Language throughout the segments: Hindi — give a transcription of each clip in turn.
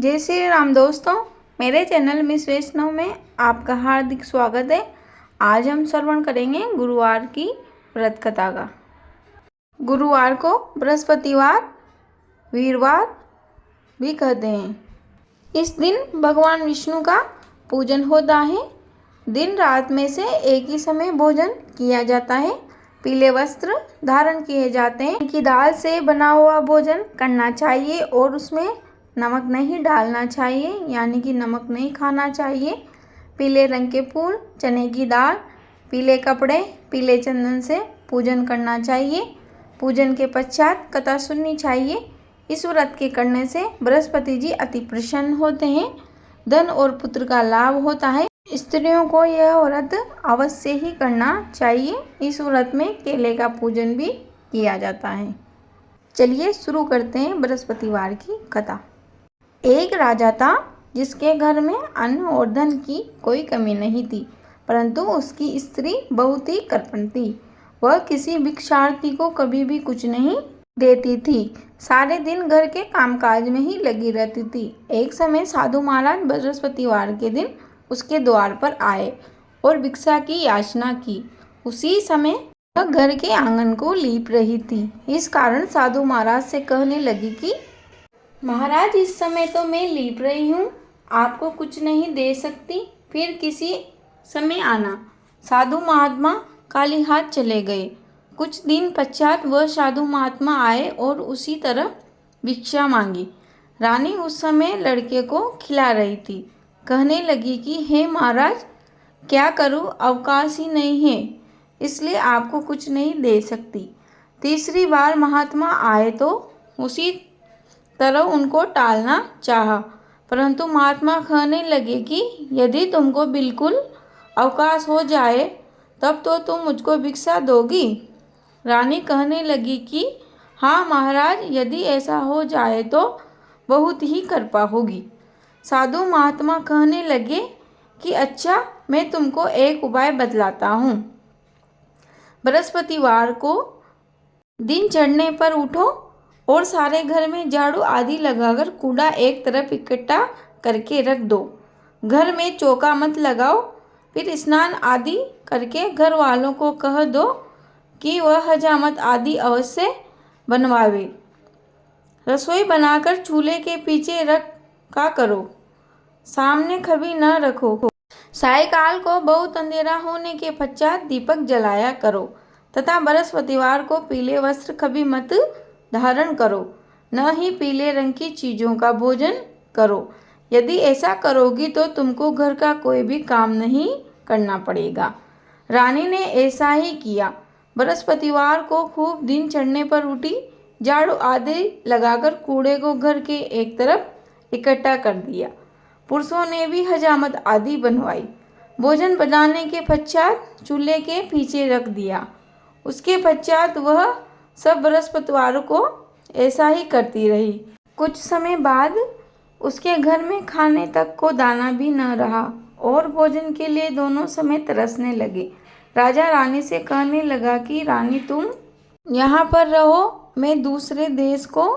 जय श्री राम दोस्तों, मेरे चैनल मिस वैष्णव में आपका हार्दिक स्वागत है। आज हम श्रवण करेंगे गुरुवार की व्रत कथा का। गुरुवार को बृहस्पतिवार, वीरवार भी कहते हैं। इस दिन भगवान विष्णु का पूजन होता है। दिन रात में से एक ही समय भोजन किया जाता है। पीले वस्त्र धारण किए जाते हैं। की दाल से बना हुआ भोजन करना चाहिए और उसमें नमक नहीं डालना चाहिए, यानी कि नमक नहीं खाना चाहिए। पीले रंग के फूल, चने की दाल, पीले कपड़े, पीले चंदन से पूजन करना चाहिए। पूजन के पश्चात कथा सुननी चाहिए। इस व्रत के करने से बृहस्पति जी अति प्रसन्न होते हैं। धन और पुत्र का लाभ होता है। स्त्रियों को यह व्रत अवश्य ही करना चाहिए। इस व्रत में केले का पूजन भी किया जाता है। चलिए शुरू करते हैं बृहस्पतिवार की कथा। एक राजा था जिसके घर में अन्न और धन की कोई कमी नहीं थी, परंतु उसकी स्त्री बहुत ही कृपण थी। वह किसी भिक्षार्थी को कभी भी कुछ नहीं देती थी। सारे दिन घर के कामकाज में ही लगी रहती थी। एक समय साधु महाराज बृहस्पतिवार के दिन उसके द्वार पर आए और भिक्षा की याचना की। उसी समय वह घर के आंगन को लीप रही थी। इस कारण साधु महाराज से कहने लगी कि महाराज, इस समय तो मैं लीप रही हूँ, आपको कुछ नहीं दे सकती, फिर किसी समय आना। साधु महात्मा खाली हाथ चले गए। कुछ दिन पश्चात वह साधु महात्मा आए और उसी तरह भिक्षा मांगी। रानी उस समय लड़के को खिला रही थी। कहने लगी कि हे महाराज, क्या करूँ, अवकाश ही नहीं है, इसलिए आपको कुछ नहीं दे सकती। तीसरी बार महात्मा आए तो उसी तरह उनको टालना चाहा, परंतु महात्मा कहने लगे कि यदि तुमको बिल्कुल अवकाश हो जाए तब तो तुम मुझको भिक्षा दोगी। रानी कहने लगी कि हाँ महाराज, यदि ऐसा हो जाए तो बहुत ही कृपा होगी। साधु महात्मा कहने लगे कि अच्छा, मैं तुमको एक उपाय बतलाता हूँ। बृहस्पतिवार को दिन चढ़ने पर उठो और सारे घर में झाड़ू आदि लगाकर कूड़ा एक तरफ इकट्ठा करके रख दो। घर में चौका मत लगाओ। फिर स्नान आदि करके घर वालों को कह दो कि वह हजामत आदि अवश्य बनवावे। रसोई बनाकर चूल्हे के पीछे रखा करो, सामने कभी न रखो। सायंकाल को बहुत अंधेरा होने के पश्चात दीपक जलाया करो तथा बृहस्पतिवार को पीले वस्त्र कभी मत धारण करो, न ही पीले रंग की चीज़ों का भोजन करो। यदि ऐसा करोगी तो तुमको घर का कोई भी काम नहीं करना पड़ेगा। रानी ने ऐसा ही किया। बृहस्पतिवार को खूब दिन चढ़ने पर उठी, झाड़ू आदि लगाकर कूड़े को घर के एक तरफ इकट्ठा कर दिया। पुरुषों ने भी हजामत आदि बनवाई। भोजन बनाने के पश्चात चूल्हे के पीछे रख दिया। उसके पश्चात वह सब बृहस्पतिवार को ऐसा ही करती रही। कुछ समय बाद उसके घर में खाने तक को दाना भी न रहा और भोजन के लिए दोनों समय तरसने लगे। राजा रानी से कहने लगा कि रानी, तुम यहाँ पर रहो, मैं दूसरे देश को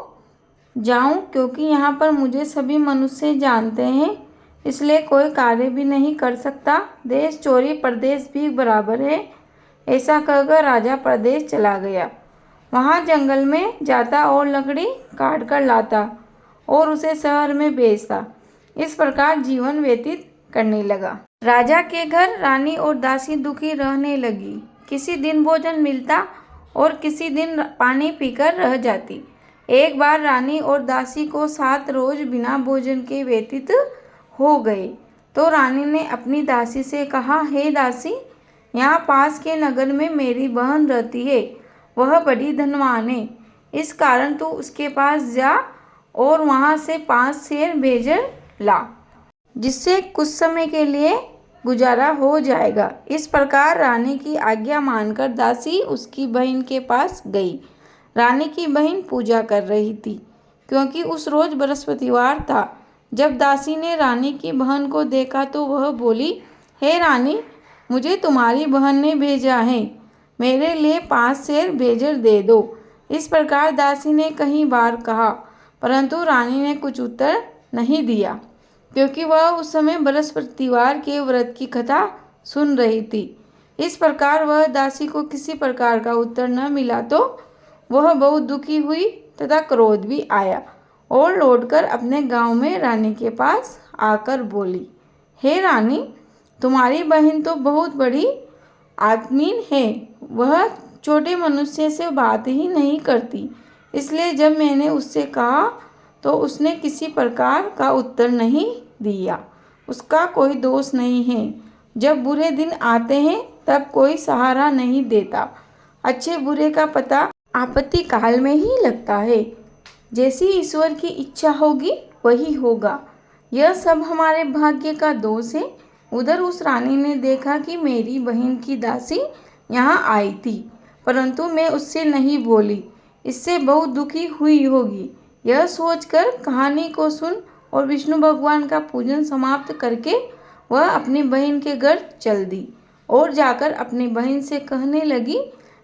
जाऊँ, क्योंकि यहाँ पर मुझे सभी मनुष्य जानते हैं, इसलिए कोई कार्य भी नहीं कर सकता। देश चोरी परदेश भी बराबर है। ऐसा कहकर राजा परदेश चला गया। वहाँ जंगल में जाता और लकड़ी काट कर लाता और उसे शहर में बेचता। इस प्रकार जीवन व्यतीत करने लगा। राजा के घर रानी और दासी दुखी रहने लगी। किसी दिन भोजन मिलता और किसी दिन पानी पीकर रह जाती। एक बार रानी और दासी को 7 रोज बिना भोजन के व्यतीत हो गए तो रानी ने अपनी दासी से कहा, हे दासी, यहाँ पास के नगर में मेरी बहन रहती है। वह बड़ी धनवान है, इस कारण तू उसके पास जा और वहाँ से 5 शेर भेजर ला, जिससे कुछ समय के लिए गुजारा हो जाएगा। इस प्रकार रानी की आज्ञा मानकर दासी उसकी बहन के पास गई। रानी की बहन पूजा कर रही थी, क्योंकि उस रोज बृहस्पतिवार था। जब दासी ने रानी की बहन को देखा तो वह बोली, हे रानी, मुझे तुम्हारी बहन ने भेजा है, मेरे लिए 5 शेर भेजर दे दो। इस प्रकार दासी ने कई बार कहा, परंतु रानी ने कुछ उत्तर नहीं दिया, क्योंकि वह उस समय बृहस्पतिवार के व्रत की कथा सुन रही थी। इस प्रकार वह दासी को किसी प्रकार का उत्तर न मिला तो वह बहुत दुखी हुई तथा क्रोध भी आया और लौटकर अपने गांव में रानी के पास आकर बोली, हे रानी, तुम्हारी बहन तो बहुत बड़ी आत्मीन है। वह छोटे मनुष्य से बात ही नहीं करती, इसलिए जब मैंने उससे कहा तो उसने किसी प्रकार का उत्तर नहीं दिया। उसका कोई दोष नहीं है। जब बुरे दिन आते हैं तब कोई सहारा नहीं देता। अच्छे बुरे का पता आपत्ति काल में ही लगता है। जैसी ईश्वर की इच्छा होगी वही होगा। यह सब हमारे भाग्य का दोष है। उधर उस रानी ने देखा कि मेरी बहन की दासी यहाँ आई थी, परंतु मैं उससे नहीं बोली। इससे बहुत दुखी हुई होगी। यह सोचकर कहानी को सुन और विष्णु भगवान का पूजन समाप्त करके वह अपनी बहन के घर चल दी और जाकर अपनी बहन से कहने लगी,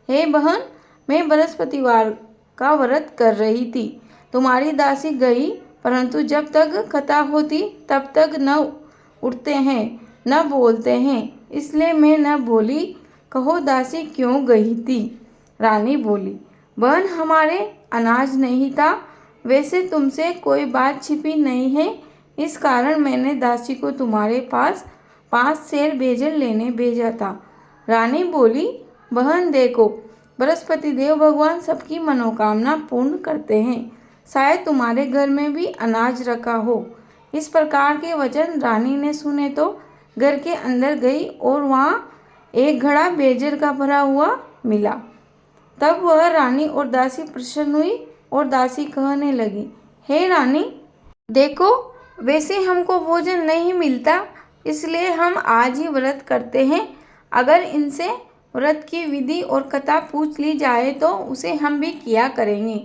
हे बहन, मैं बृहस्पतिवार का व्रत कर रही थी। तुम्हारी दासी गई, परंतु जब तक कथा होती तब तक न उठते हैं न बोलते हैं, इसलिए मैं न बोली। कहो दासी क्यों गई थी? रानी बोली, बहन, हमारे अनाज नहीं था। वैसे तुमसे कोई बात छिपी नहीं है, इस कारण मैंने दासी को तुम्हारे पास 5 सेर बेजल लेने भेजा था। रानी बोली, बहन देखो, बृहस्पति देव भगवान सबकी मनोकामना पूर्ण करते हैं। शायद तुम्हारे घर में भी अनाज रखा हो। इस प्रकार के वचन रानी ने सुने तो घर के अंदर गई और वहाँ एक घड़ा बेजल का भरा हुआ मिला। तब वह रानी और दासी प्रसन्न हुई और दासी कहने लगी, हे रानी, देखो, वैसे हमको भोजन नहीं मिलता, इसलिए हम आज ही व्रत करते हैं। अगर इनसे व्रत की विधि और कथा पूछ ली जाए तो उसे हम भी किया करेंगे।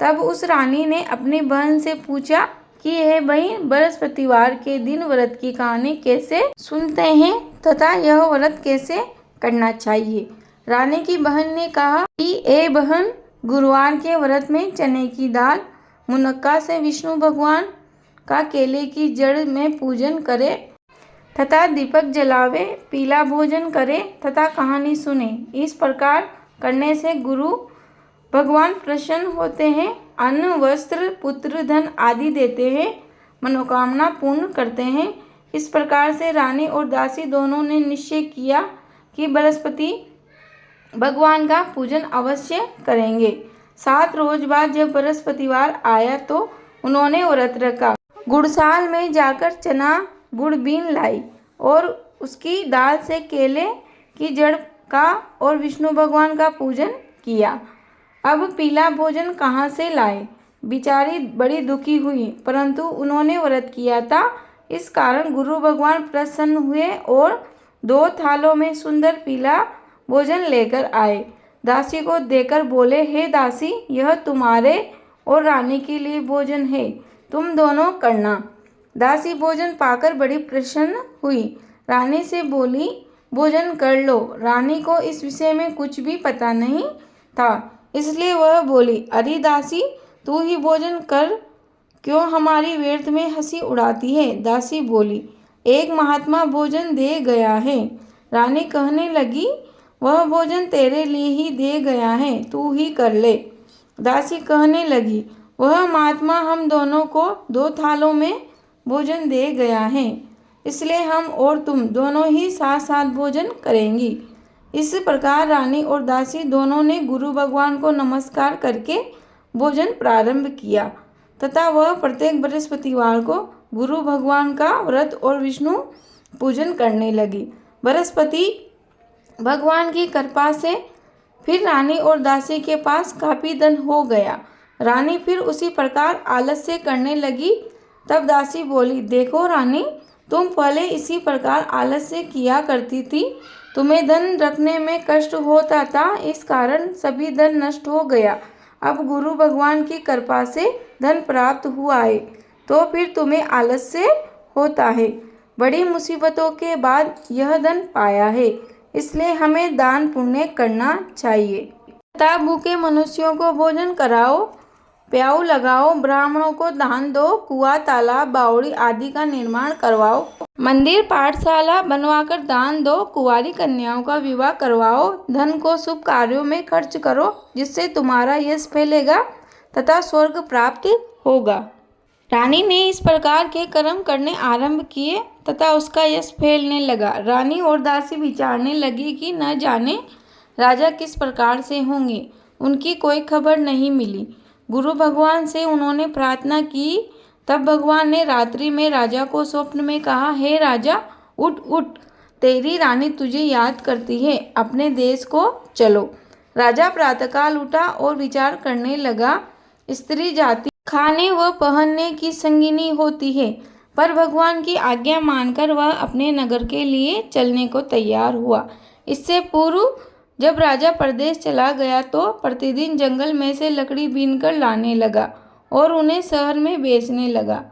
तब उस रानी ने अपनी बहन से पूछा कि हे बहन, बृहस्पतिवार के दिन व्रत की कहानी कैसे सुनते हैं तथा यह व्रत कैसे करना चाहिए। रानी की बहन ने कहा कि ए बहन, गुरुवार के व्रत में चने की दाल, मुनक्का से विष्णु भगवान का केले की जड़ में पूजन करे तथा दीपक जलावे, पीला भोजन करे तथा कहानी सुने। इस प्रकार करने से गुरु भगवान प्रसन्न होते हैं, अन्न, वस्त्र, पुत्र, धन आदि देते हैं, मनोकामना पूर्ण करते हैं। इस प्रकार से रानी और दासी दोनों ने निश्चय किया कि बृहस्पति भगवान का पूजन अवश्य करेंगे। 7 रोज बाद जब बृहस्पतिवार आया तो उन्होंने व्रत रखा। गुड़साल में जाकर चना गुड़ बीन लाई और उसकी दाल से केले की जड़ का और विष्णु भगवान का पूजन किया। अब पीला भोजन कहाँ से लाए? बिचारी बड़ी दुखी हुई, परंतु उन्होंने व्रत किया था, इस कारण गुरु भगवान प्रसन्न हुए और 2 थालों में सुंदर पीला भोजन लेकर आए। दासी को देकर बोले, हे दासी, यह तुम्हारे और रानी के लिए भोजन है, तुम दोनों करना। दासी भोजन पाकर बड़ी प्रसन्न हुई। रानी से बोली, भोजन कर लो। रानी को इस विषय में कुछ भी पता नहीं था, इसलिए वह बोली, अरे दासी, तू ही भोजन कर, क्यों हमारी व्यर्थ में हंसी उड़ाती है? दासी बोली, एक महात्मा भोजन दे गया है। रानी कहने लगी, वह भोजन तेरे लिए ही दे गया है, तू ही कर ले। दासी कहने लगी, वह महात्मा हम दोनों को 2 थालों में भोजन दे गया है, इसलिए हम और तुम दोनों ही साथ साथ भोजन करेंगी। इस प्रकार रानी और दासी दोनों ने गुरु भगवान को नमस्कार करके भोजन प्रारंभ किया तथा वह प्रत्येक बृहस्पतिवार को गुरु भगवान का व्रत और विष्णु पूजन करने लगी। बृहस्पति भगवान की कृपा से फिर रानी और दासी के पास काफ़ी धन हो गया। रानी फिर उसी प्रकार आलस्य करने लगी। तब दासी बोली, देखो रानी, तुम पहले इसी प्रकार आलस्य किया करती थी, तुम्हें धन रखने में कष्ट होता था, इस कारण सभी धन नष्ट हो गया। अब गुरु भगवान की कृपा से धन प्राप्त हुआ है तो फिर तुम्हें आलस्य होता है। बड़ी मुसीबतों के बाद यह धन पाया है, इसलिए हमें दान पुण्य करना चाहिए तथा भूखे मनुष्यों को भोजन कराओ। प्याऊ लगाओ, ब्राह्मणों को दान दो, कुआं, तालाब, बावड़ी आदि का निर्माण करवाओ, मंदिर, पाठशाला बनवाकर दान दो, कुंवारी कन्याओं का विवाह करवाओ, धन को शुभ कार्यों में खर्च करो, जिससे तुम्हारा यश फैलेगा तथा स्वर्ग प्राप्त होगा। रानी ने इस प्रकार के कर्म करने आरंभ किए तथा उसका यश फैलने लगा। रानी और दासी विचारने लगी कि न जाने राजा किस प्रकार से होंगे। उनकी कोई खबर नहीं मिली। गुरु भगवान से उन्होंने प्रार्थना की। तब भगवान ने रात्रि में राजा को स्वप्न में कहा, हे राजा, उठ उठ, तेरी रानी तुझे याद करती है, अपने देश को चलो। राजा प्रातःकाल उठा और विचार करने लगा, स्त्री जाति खाने व पहनने की संगिनी होती है, पर भगवान की आज्ञा मानकर वह अपने नगर के लिए चलने को तैयार हुआ। इससे पूर्व जब राजा परदेश चला गया तो प्रतिदिन जंगल में से लकड़ी बीनकर लाने लगा और उन्हें शहर में बेचने लगा।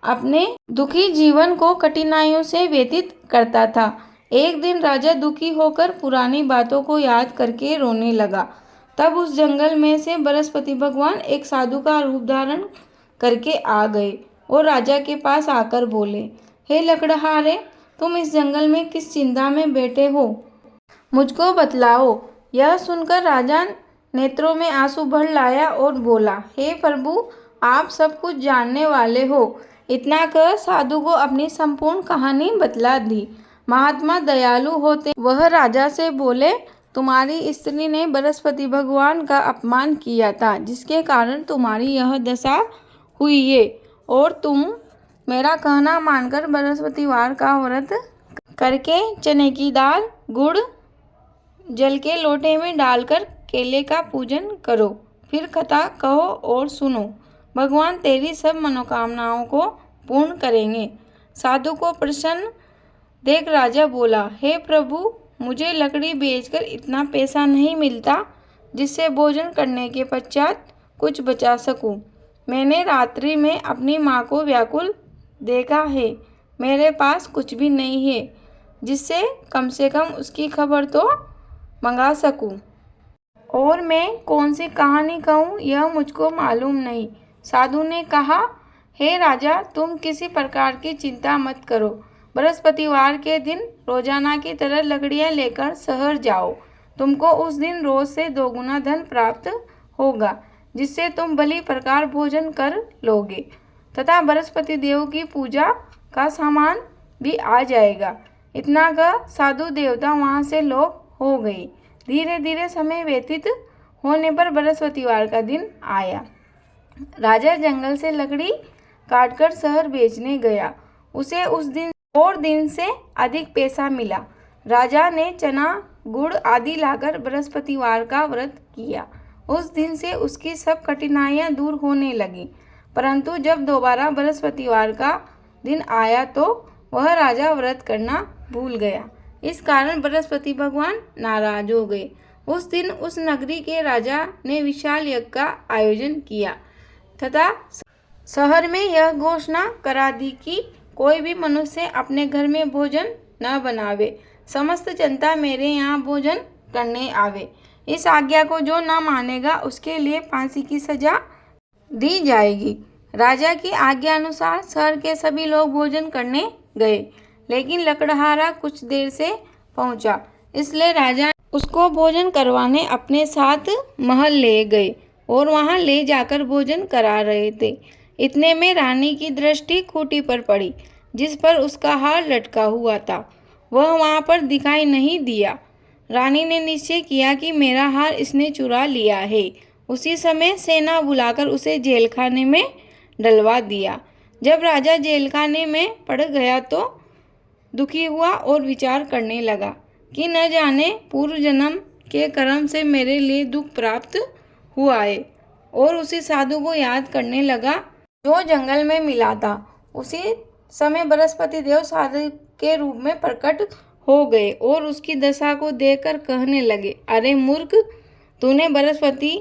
अपने दुखी जीवन को कठिनाइयों से व्यतीत करता था। एक दिन राजा दुखी होकर पुरानी बातों को याद करके रोने लगा। तब उस जंगल में से बृहस्पति भगवान एक साधु का रूप धारण करके आ गए और राजा के पास आकर बोले, हे लकड़हारे, तुम इस जंगल में किस चिंता में बैठे हो, मुझको बतलाओ। यह सुनकर राजा नेत्रों में आंसू भर लाया और बोला, हे प्रभु, आप सब कुछ जानने वाले हो। इतना कह साधु को अपनी संपूर्ण कहानी बतला दी। महात्मा दयालु होते वह राजा से बोले, तुम्हारी स्त्री ने बृहस्पति भगवान का अपमान किया था, जिसके कारण तुम्हारी यह दशा हुई है, और तुम मेरा कहना मानकर बृहस्पतिवार का व्रत करके चने की दाल, गुड़, जल के लोटे में डालकर केले का पूजन करो। फिर कथा कहो और सुनो। भगवान तेरी सब मनोकामनाओं को पूर्ण करेंगे। साधु को प्रसन्न देख राजा बोला, हे प्रभु, मुझे लकड़ी बेचकर इतना पैसा नहीं मिलता जिससे भोजन करने के पश्चात कुछ बचा सकूं। मैंने रात्रि में अपनी माँ को व्याकुल देखा है। मेरे पास कुछ भी नहीं है जिससे कम से कम उसकी खबर तो मंगा सकूं, और मैं कौन सी कहानी कहूँ यह मुझको मालूम नहीं। साधु ने कहा, हे राजा, तुम किसी प्रकार की चिंता मत करो। बृहस्पतिवार के दिन रोजाना की तरह लकड़ियाँ लेकर शहर जाओ। तुमको उस दिन रोज से 2 गुना धन प्राप्त होगा, जिससे तुम भली प्रकार भोजन कर लोगे तथा बृहस्पति देव की पूजा का सामान भी आ जाएगा। इतना कह साधु देवता वहाँ से लोप हो गई। धीरे धीरे समय व्यतीत होने पर बृहस्पतिवार का दिन आया। राजा जंगल से लकड़ी काटकर शहर बेचने गया। उसे उस दिन और दिन से अधिक पैसा मिला। राजा ने चना, गुड़ आदि लाकर बृहस्पतिवार का व्रत किया। उस दिन से उसकी सब कठिनाइयां दूर होने लगी। परंतु जब दोबारा बृहस्पतिवार का दिन आया तो वह राजा व्रत करना भूल गया। इस कारण बृहस्पति भगवान नाराज हो गए। उस दिन उस नगरी के राजा ने विशाल यज्ञ का आयोजन किया तथा शहर में यह घोषणा करा दी कि कोई भी मनुष्य अपने घर में भोजन न बनावे, समस्त जनता मेरे यहाँ भोजन करने आवे। इस आज्ञा को जो न मानेगा उसके लिए फांसी की सजा दी जाएगी। राजा की आज्ञा अनुसार शहर के सभी लोग भोजन करने गए, लेकिन लकड़हारा कुछ देर से पहुंचा, इसलिए राजा उसको भोजन करवाने अपने साथ महल ले गए और वहां ले जाकर भोजन करा रहे थे। इतने में रानी की दृष्टि खूंटी पर पड़ी, जिस पर उसका हार लटका हुआ था। वह वहां पर दिखाई नहीं दिया। रानी ने निश्चय किया कि मेरा हार इसने चुरा लिया है। उसी समय सेना बुलाकर उसे जेलखाने में डलवा दिया। जब राजा जेलखाने में पड़ गया तो दुखी हुआ और विचार करने लगा कि न जाने पूर्व जन्म के कर्म से मेरे लिए दुख प्राप्त हुआ है, और उसी साधु को याद करने लगा जो जंगल में मिला था। उसी समय बृहस्पति देव साधु के रूप में प्रकट हो गए और उसकी दशा को देखकर कहने लगे, अरे मूर्ख, तूने बृहस्पति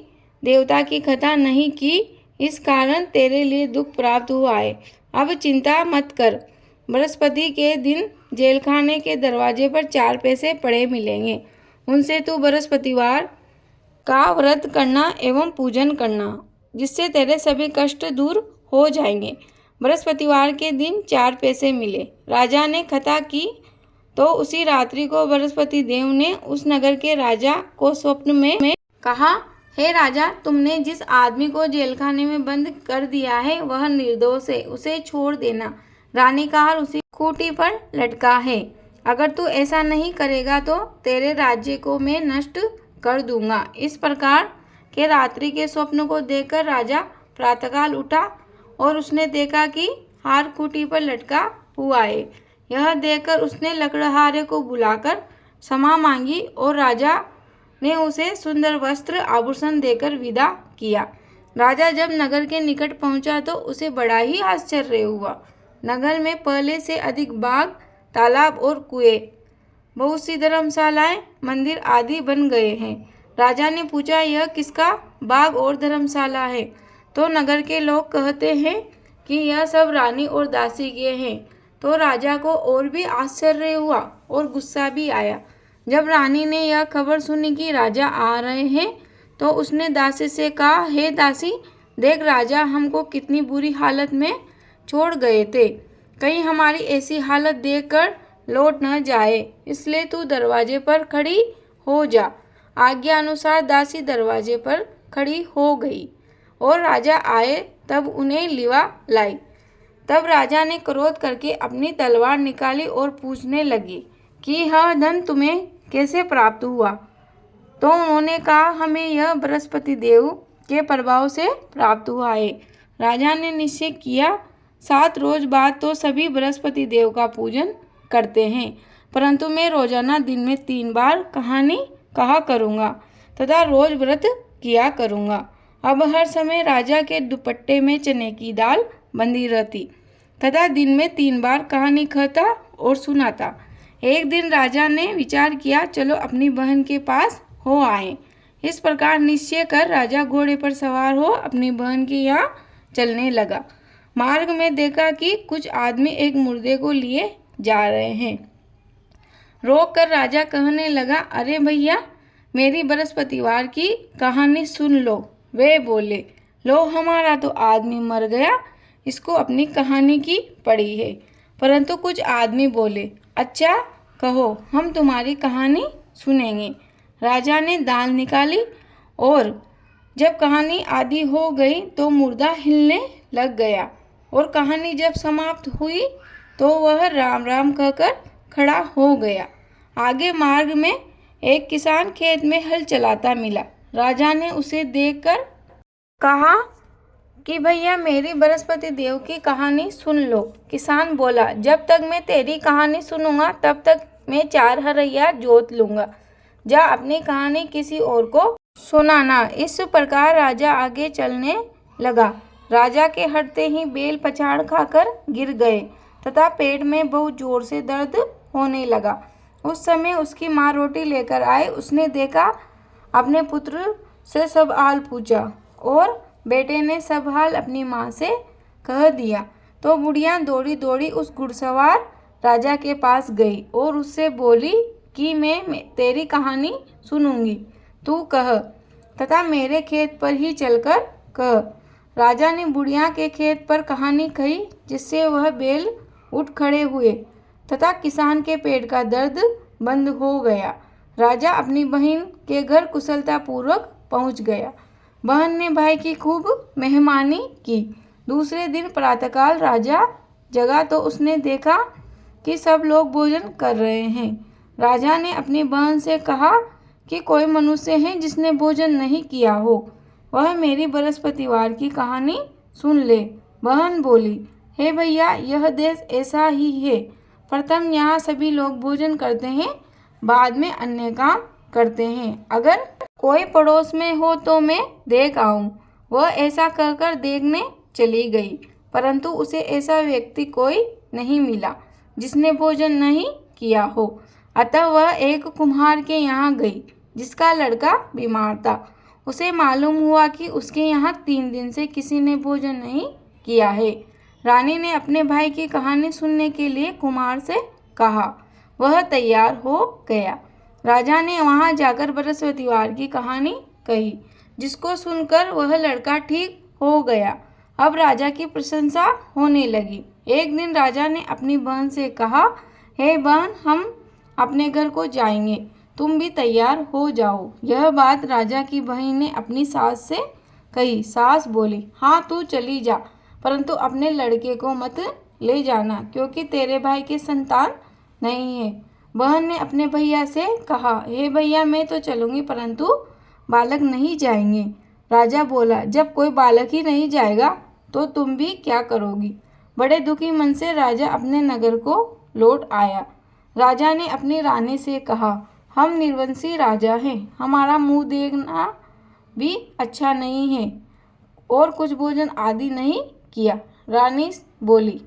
देवता की कथा नहीं की, इस कारण तेरे लिए दुख प्राप्त हुआ है। अब चिंता मत कर। बृहस्पति के दिन जेलखाने के दरवाजे पर 4 पैसे पड़े मिलेंगे। उनसे तू बृहस्पतिवार का व्रत करना एवं पूजन करना जिससे तेरे सभी कष्ट दूर हो जाएंगे। बृहस्पतिवार के दिन 4 पैसे मिले। राजा ने कथा की तो उसी रात्रि को बृहस्पति देव ने उस नगर के राजा को स्वप्न में कहा, हे राजा, तुमने जिस आदमी को जेलखाने में बंद कर दिया है वह निर्दोष है, उसे छोड़ देना। रानी का हार उसी खूंटी पर लटका है। अगर तू ऐसा नहीं करेगा तो तेरे राज्य को मैं नष्ट कर दूंगा। इस प्रकार के रात्रि के स्वप्न को देखकर राजा प्रातःकाल उठा और उसने देखा कि हार खूंटी पर लटका हुआ है। यह देखकर उसने लकड़हारे को बुलाकर क्षमा मांगी और राजा ने उसे सुंदर वस्त्र आभूषण देकर विदा किया। राजा जब नगर के निकट पहुंचा तो उसे बड़ा ही आश्चर्य हुआ। नगर में पहले से अधिक बाग, तालाब और कुएं, बहुत सी धर्मशालाएं, मंदिर आदि बन गए हैं। राजा ने पूछा, यह किसका बाग और धर्मशाला है? तो नगर के लोग कहते हैं कि यह सब रानी और दासी के हैं। तो राजा को और भी आश्चर्य हुआ और गुस्सा भी आया। जब रानी ने यह खबर सुनी कि राजा आ रहे हैं तो उसने दासी से कहा, हे दासी, देख राजा हमको कितनी बुरी हालत में छोड़ गए थे। कहीं हमारी ऐसी हालत देखकर लौट न जाए, इसलिए तू दरवाजे पर खड़ी हो जा। आज्ञा अनुसार दासी दरवाजे पर खड़ी हो गई और राजा आए तब उन्हें लिवा लाई। तब राजा ने क्रोध करके अपनी तलवार निकाली और पूछने लगी कि यह धन तुम्हें कैसे प्राप्त हुआ? तो उन्होंने कहा, हमें यह बृहस्पति देव के प्रभाव से प्राप्त हुआ है। राजा ने निश्चय किया, 7 रोज बाद तो सभी बृहस्पति देव का पूजन करते हैं, परंतु मैं रोजाना दिन में 3 बार कहानी कहा करूँगा तथा रोज व्रत किया करूँगा। अब हर समय राजा के दुपट्टे में चने की दाल बंधी रहती तथा दिन में 3 बार कहानी कहता और सुनाता। एक दिन राजा ने विचार किया, चलो अपनी बहन के पास हो आए। इस प्रकार निश्चय कर राजा घोड़े पर सवार हो अपनी बहन के यहाँ चलने लगा। मार्ग में देखा कि कुछ आदमी एक मुर्दे को लिए जा रहे हैं। रोक कर राजा कहने लगा, अरे भैया, मेरी बृहस्पतिवार की कहानी सुन लो। वे बोले, लो हमारा तो आदमी मर गया, इसको अपनी कहानी की पड़ी है। परंतु कुछ आदमी बोले, अच्छा कहो, हम तुम्हारी कहानी सुनेंगे। राजा ने दाल निकाली और जब कहानी आधी हो गई तो मुर्दा हिलने लग गया और कहानी जब समाप्त हुई तो वह राम राम कहकर खड़ा हो गया। आगे मार्ग में एक किसान खेत में हल चलाता मिला। राजा ने उसे देखकर कहा कि भैया, मेरी बृहस्पति देव की कहानी सुन लो। किसान बोला, जब तक मैं तेरी कहानी सुनूंगा तब तक मैं 4 हरैया जोत लूँगा। जा अपनी कहानी किसी और को सुनाना। इस प्रकार राजा आगे चलने लगा। राजा के हटते ही बैल पछाड़ खाकर गिर गए तथा पेट में बहुत जोर से दर्द होने लगा। उस समय उसकी माँ रोटी लेकर आए। उसने देखा, अपने पुत्र से सब हाल पूछा और बेटे ने सब हाल अपनी माँ से कह दिया। तो बुढ़िया दौड़ी दौड़ी उस घुड़सवार राजा के पास गई और उससे बोली कि मैं तेरी कहानी सुनूंगी, तू कह तथा मेरे खेत पर ही चलकर कह। राजा ने बुढ़िया के खेत पर कहानी कही, जिससे वह बैल उठ खड़े हुए तथा किसान के पेट का दर्द बंद हो गया। राजा अपनी बहन के घर कुशलतापूर्वक पहुंच गया। बहन ने भाई की खूब मेहमानी की। दूसरे दिन प्रातःकाल राजा जगा तो उसने देखा कि सब लोग भोजन कर रहे हैं। राजा ने अपनी बहन से कहा कि कोई मनुष्य है जिसने भोजन नहीं किया हो, वह मेरी बृहस्पतिवार की कहानी सुन ले। बहन बोली, हे भैया, यह देश ऐसा ही है। प्रथम यहाँ सभी लोग भोजन करते हैं, बाद में अन्य काम करते हैं। अगर कोई पड़ोस में हो तो मैं देख आऊं। वह ऐसा कहकर देखने चली गई, परंतु उसे ऐसा व्यक्ति कोई नहीं मिला जिसने भोजन नहीं किया हो। अतः वह एक कुम्हार के यहाँ गई, जिसका लड़का बीमार था। उसे मालूम हुआ कि उसके यहाँ 3 दिन से किसी ने भोजन नहीं किया है। रानी ने अपने भाई की कहानी सुनने के लिए कुम्हार से कहा। वह तैयार हो गया। राजा ने वहां जाकर बृहस्पतिवार की कहानी कही। जिसको सुनकर वह लड़का ठीक हो गया। अब राजा की प्रशंसा होने लगी। एक दिन राजा ने अपनी बहन से कहा, हे बहन, हम अपने घर को जाएंगे, तुम भी तैयार हो जाओ। यह बात राजा की बहन ने अपनी सास से कही। सास बोली, हाँ तू चली जा, परंतु अपने लड़के को मत ले जाना, क्योंकि तेरे भाई की संतान नहीं है। बहन ने अपने भैया से कहा, हे भैया, मैं तो चलूँगी, परंतु बालक नहीं जाएंगे। राजा बोला, जब कोई बालक ही नहीं जाएगा तो तुम भी क्या करोगी। बड़े दुखी मन से राजा अपने नगर को लौट आया। राजा ने अपनी रानी से कहा, हम निर्वंशी राजा हैं, हमारा मुंह देखना भी अच्छा नहीं है और कुछ भोजन आदि नहीं किया। रानी बोली,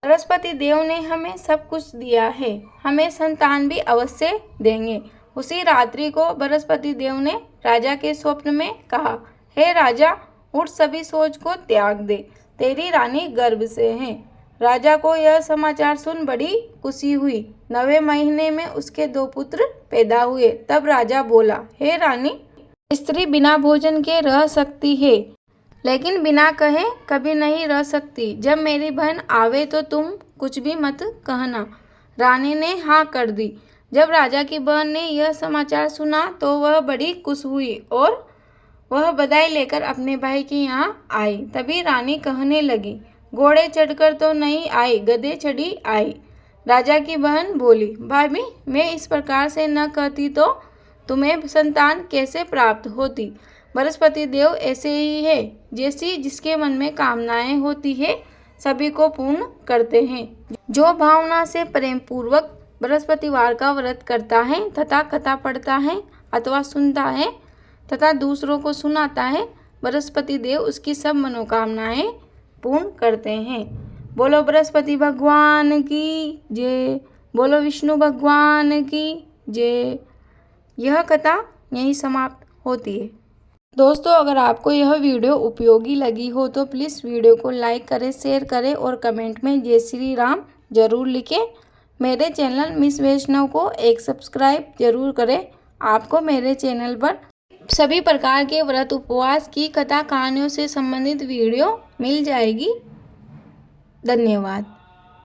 बृहस्पति देव ने हमें सब कुछ दिया है, हमें संतान भी अवश्य देंगे। उसी रात्रि को बृहस्पति देव ने राजा के स्वप्न में कहा, हे राजा, उठ, सभी सोच को त्याग दे, तेरी रानी गर्भ से है। राजा को यह समाचार सुन बड़ी खुशी हुई। 9वें महीने में उसके 2 पुत्र पैदा हुए। तब राजा बोला, हे रानी, स्त्री बिना भोजन के रह सकती है, लेकिन बिना कहे कभी नहीं रह सकती। जब मेरी बहन आवे तो तुम कुछ भी मत कहना। रानी ने हाँ कर दी। जब राजा की बहन ने यह समाचार सुना तो वह बड़ी खुश हुई और वह बधाई लेकर अपने भाई के यहाँ आई। तभी रानी कहने लगी, घोड़े चढ़कर तो नहीं आई, गधे चढ़ी आई। राजा की बहन बोली, भाभी, मैं इस प्रकार से न कहती तो तुम्हें संतान कैसे प्राप्त होती। बृहस्पति देव ऐसे ही है, जैसी जिसके मन में कामनाएं होती है सभी को पूर्ण करते हैं। जो भावना से प्रेम पूर्वक बृहस्पतिवार का व्रत करता है तथा कथा पढ़ता है अथवा सुनता है तथा दूसरों को सुनाता है, बृहस्पति देव उसकी सब मनोकामनाएं पूर्ण करते हैं। बोलो बृहस्पति भगवान की जय, बोलो विष्णु भगवान की जय। यह कथा यहीं समाप्त होती है। दोस्तों, अगर आपको यह वीडियो उपयोगी लगी हो तो प्लीज़ वीडियो को लाइक करें, शेयर करें और कमेंट में जय श्री राम जरूर लिखें। मेरे चैनल मिस वैष्णव को एक सब्सक्राइब जरूर करें। आपको मेरे चैनल पर सभी प्रकार के व्रत उपवास की कथा कहानियों से संबंधित वीडियो मिल जाएगी। धन्यवाद।